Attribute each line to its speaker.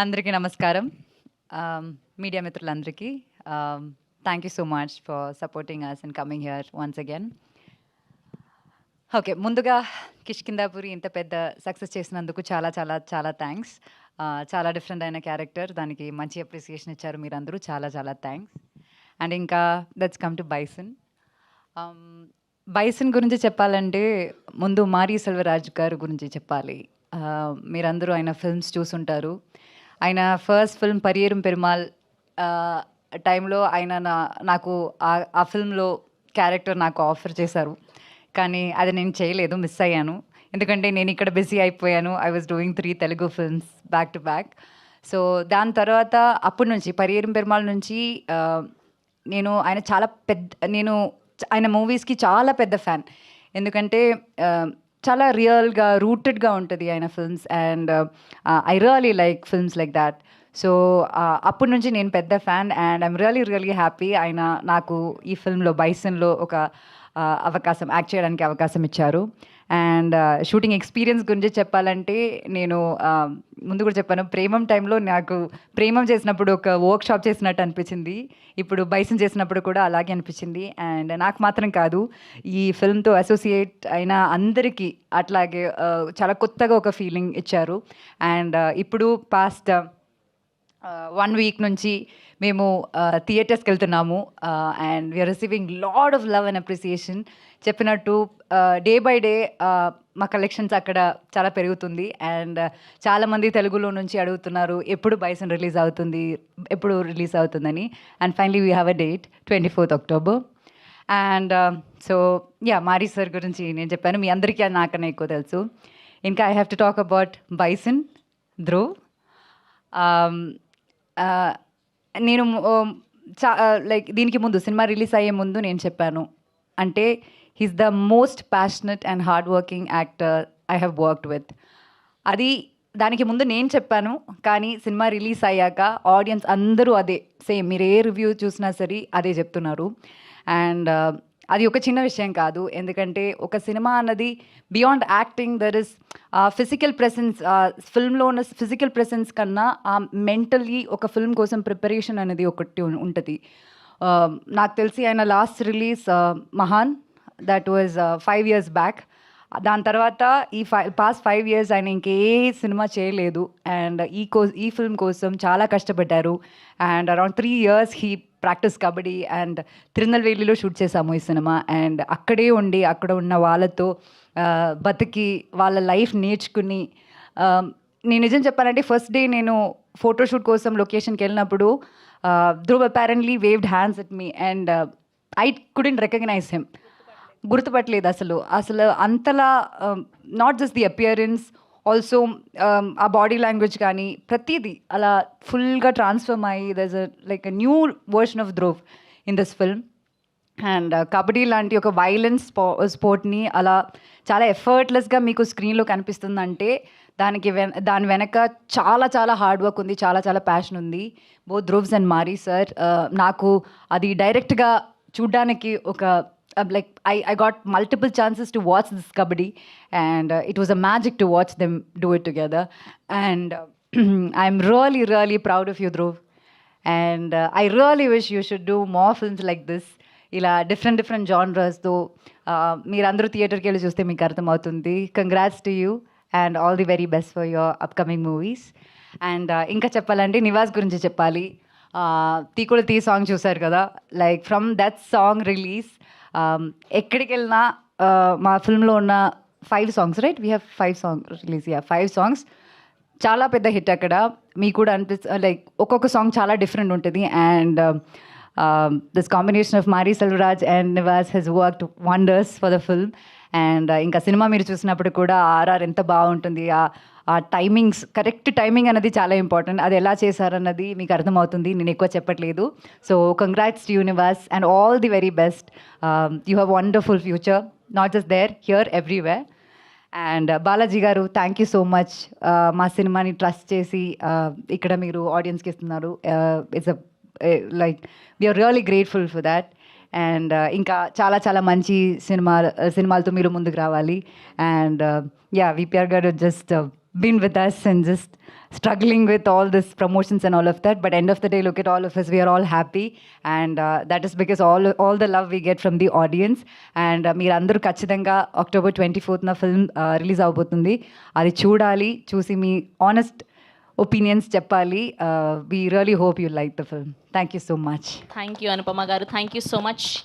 Speaker 1: అందరికీ నమస్కారం. మీడియా మిత్రులందరికీ thank you so much for supporting us and coming here once again. Okay, ముందుగా కిష్కిందాపురి ఇంత పెద్ద సక్సెస్ చేసినందుకు చాలా చాలా చాలా థ్యాంక్స్. చాలా డిఫరెంట్ అయిన క్యారెక్టర్, దానికి మంచి అప్రిసియేషన్ ఇచ్చారు మీరందరూ, చాలా చాలా థ్యాంక్స్. అండ్ ఇంకా let's come to bison. Bison గురించి చెప్పాలంటే ముందు మారీ సెల్వరాజ్ గారు గురించి చెప్పాలి. మీరందరూ ఆయన ఫిల్మ్స్ చూసుంటారు. ఆయన ఫస్ట్ ఫిల్మ్ పరియేరం పెరుమాల్ టైంలో ఆయన నాకు ఆ ఫిల్మ్లో క్యారెక్టర్ నాకు ఆఫర్ చేశారు, కానీ అది నేను చేయలేదు, మిస్ అయ్యాను. ఎందుకంటే నేను ఇక్కడ బిజీ అయిపోయాను. I was doing 3 Telugu films back to back. So దాని తర్వాత అప్పటి నుంచి పరియేరం పెరుమాల్ నుంచి నేను ఆయన మూవీస్కి చాలా పెద్ద ఫ్యాన్. ఎందుకంటే చాలా రియల్గా రూటెడ్గా ఉంటుంది ఆయన films, and I really like films like that. So అప్పటి నుంచి నేను పెద్ద fan, and I'm really happy ఆయన నాకు ఈ ఫిల్మ్లో బైసన్లో ఒక అవకాశం, యాక్ట్ చేయడానికి అవకాశం ఇచ్చారు. అండ్ షూటింగ్ ఎక్స్పీరియన్స్ గురించి చెప్పాలంటే నేను ముందు కూడా చెప్పాను, ప్రేమం టైంలో నాకు ప్రేమం చేసినప్పుడు ఒక వర్క్ షాప్ చేసినట్టు అనిపించింది. ఇప్పుడు బైసన్ చేసినప్పుడు కూడా అలాగే అనిపించింది. అండ్ నాకు మాత్రం కాదు, ఈ ఫిల్మ్తో అసోసియేట్ అయిన అందరికీ అట్లాగే చాలా కొత్తగా ఒక ఫీలింగ్ ఇచ్చారు. అండ్ ఇప్పుడు పాస్ట్ 1 వీక్ నుంచి మేము థియేటర్స్కి వెళ్తున్నాము, and we're receiving lot of love and appreciation. చెప్పినట్టు డే బై డే మా కలెక్షన్స్ అక్కడ చాలా పెరుగుతుంది. అండ్ చాలామంది తెలుగులో నుంచి అడుగుతున్నారు ఎప్పుడు బైసన్ రిలీజ్ అవుతుందని. And finally we have a date 24th October. And so Mari sir గురించి నేను చెప్పాను, మీ అందరికీ అది నాకన్నా ఎక్కువ తెలుసు. ఇంకా I have to talk about bison, Dhruv. నేను లైక్ దీనికి ముందు సినిమా రిలీజ్ అయ్యే ముందు నేను చెప్పాను, అంటే he's the most passionate and hard working actor I have worked with. అది దానికి ముందు నేను చెప్పాను, కానీ సినిమా రిలీజ్ అయ్యాక ఆడియన్స్ అందరూ అదే సేమ్, మీరు ఏ రివ్యూ చూసినా సరే అదే చెప్తున్నారు. అండ్ అది ఒక చిన్న విషయం కాదు, ఎందుకంటే ఒక సినిమా అన్నది beyond acting there is physical presence. ఫిల్మ్లో ఉన్న ఫిజికల్ ప్రెసెన్స్ కన్నా మెంటల్లీ ఒక ఫిల్మ్ కోసం ప్రిపరేషన్ అనేది ఒకటి ఉంటుంది. నాకు తెలిసి ఆయన last release Mahaan, that was 5 years back. దాని తర్వాత పాస్ట్ 5 years ఆయన ఇంకే సినిమా చేయలేదు. అండ్ ఈ ఫిల్మ్ కోసం చాలా కష్టపడ్డారు. And around 3 years he practice kabaddi, and తిరునల్వేలిలో షూట్ చేశాము ఈ సినిమా. అండ్ అక్కడే ఉండి అక్కడ ఉన్న వాళ్ళతో బతికి వాళ్ళ లైఫ్ నేర్చుకుని, నేను నిజం చెప్పాలంటే ఫస్ట్ డే నేను ఫోటోషూట్ కోసం లొకేషన్కి వెళ్ళినప్పుడు Dhruv apparently waved hands at me, and I couldn't recognise him. గుర్తుపట్టలేదు అసలు అంతలా, not just the appearance, also ఆ బాడీ లాంగ్వేజ్ కానీ ప్రతిదీ అలా ఫుల్గా ట్రాన్స్ఫర్మ్ అయ్యి there's like a new version of Dhruv in this film. And kabaddi లాంటి ఒక వైలెన్స్ స్పోర్ట్ని అలా చాలా ఎఫర్ట్లెస్గా మీకు స్క్రీన్లో కనిపిస్తుందంటే దాని వెనక చాలా చాలా హార్డ్ వర్క్ ఉంది, చాలా చాలా ప్యాషన్ ఉంది, బోత్ ధ్రువ్స్ అండ్ మారీ సార్. నాకు అది డైరెక్ట్గా చూడ్డానికి ఒక like I got multiple chances to watch this kabaddi, and it was a magic to watch them do it together. And I'm really proud of you, Dhruv, and I really wish you should do more films like this, ila different genres తో మీరందరూ థియేటర్కి వెళ్ళి చూస్తే మీకు అర్థమవుతుంది. Congrats to you and all the very best for your upcoming movies. And ఇంకా చెప్పాలంటే నివాస్ గురించి చెప్పాలి. తీకుడు తీ సాంగ్ చూశారు కదా, like from that song release ఎక్కడికి వెళ్ళినా మా ఫిల్మ్లో ఉన్న 5 songs, right, we have 5 songs release, 5 songs చాలా పెద్ద హిట్. అక్కడ మీకు కూడా లైక్ ఒక్కొక్క సాంగ్ చాలా డిఫరెంట్ ఉంటుంది. And this combination of Mari Selvaraj and Nivas has worked wonders for the film. And ఇంకా సినిమా మీరు చూసినప్పుడు కూడా ఆర్ఆర్ ఎంత బాగుంటుంది, ఆ టైమింగ్స్, కరెక్ట్ టైమింగ్ అనేది చాలా ఇంపార్టెంట్. అది ఎలా చేశారన్నది మీకు అర్థమవుతుంది, నేను ఎక్కువ చెప్పట్లేదు. So congrats to Universe and all the very best. You have wonderful future, not just there, here, everywhere. And Balaji గారు, థ్యాంక్ యూ సో మచ్. మా సినిమాని ట్రస్ట్ చేసి ఇక్కడ మీరు ఆడియన్స్కి ఇస్తున్నారు. It's like we're really grateful for that. And ఇంకా చాలా చాలా మంచి సినిమాలతో మీరు ముందుకు రావాలి. అండ్ విపిఆర్ గారు just been with us and just struggling with all this promotions and all of that. But end of the day, look at all of us. We are all happy, and that is because all the love we get from the audience. And మీరు అందరూ ఖచ్చితంగా October 24th film release అవబోతుంది. అది చూడాలి, చూసి మీ honest opinions చెప్పాలి. We really hope you like the film. Thank you so much.
Speaker 2: Thank you, Anupama garu. Thank you so much.